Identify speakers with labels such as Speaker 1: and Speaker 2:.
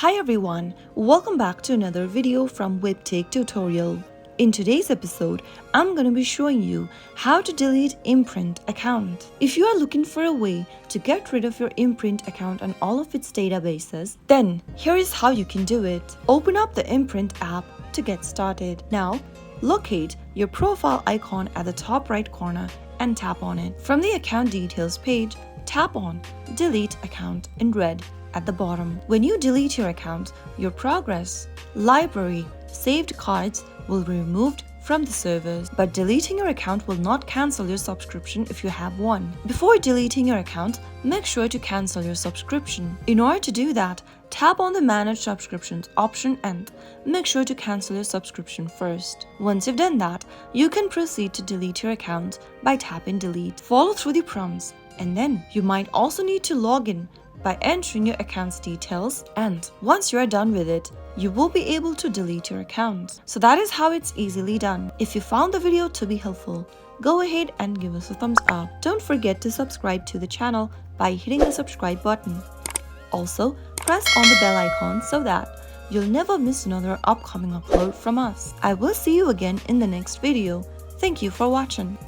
Speaker 1: Hi everyone, welcome back to another video from Webtech Tutorial. In today's episode, I'm going to be showing you how to delete Imprint account. If you are looking for a way to get rid of your Imprint account and all of its databases, then here is how you can do it. Open up the Imprint app to get started. Now, locate your profile icon at the top right corner and tap on it. From the account details page, tap on Delete Account in red at the bottom. When you delete your account, your progress, library, saved cards will be removed from the servers, but deleting your account will not cancel your subscription if you have one. Before deleting your account, make sure to cancel your subscription. In order to do that, tap on the Manage Subscriptions option and make sure to cancel your subscription first. Once you've done that, you can proceed to delete your account by tapping Delete. Follow through the prompts, and then you might also need to log in by entering your account's details, and once you are done with it, you will be able to delete your account. So that is how it's easily done. If you found the video to be helpful, go ahead and give us a thumbs up. Don't forget to subscribe to the channel by hitting the subscribe button. Also, press on the bell icon so that you'll never miss another upcoming upload from us. I will see you again in the next video. Thank you for watching.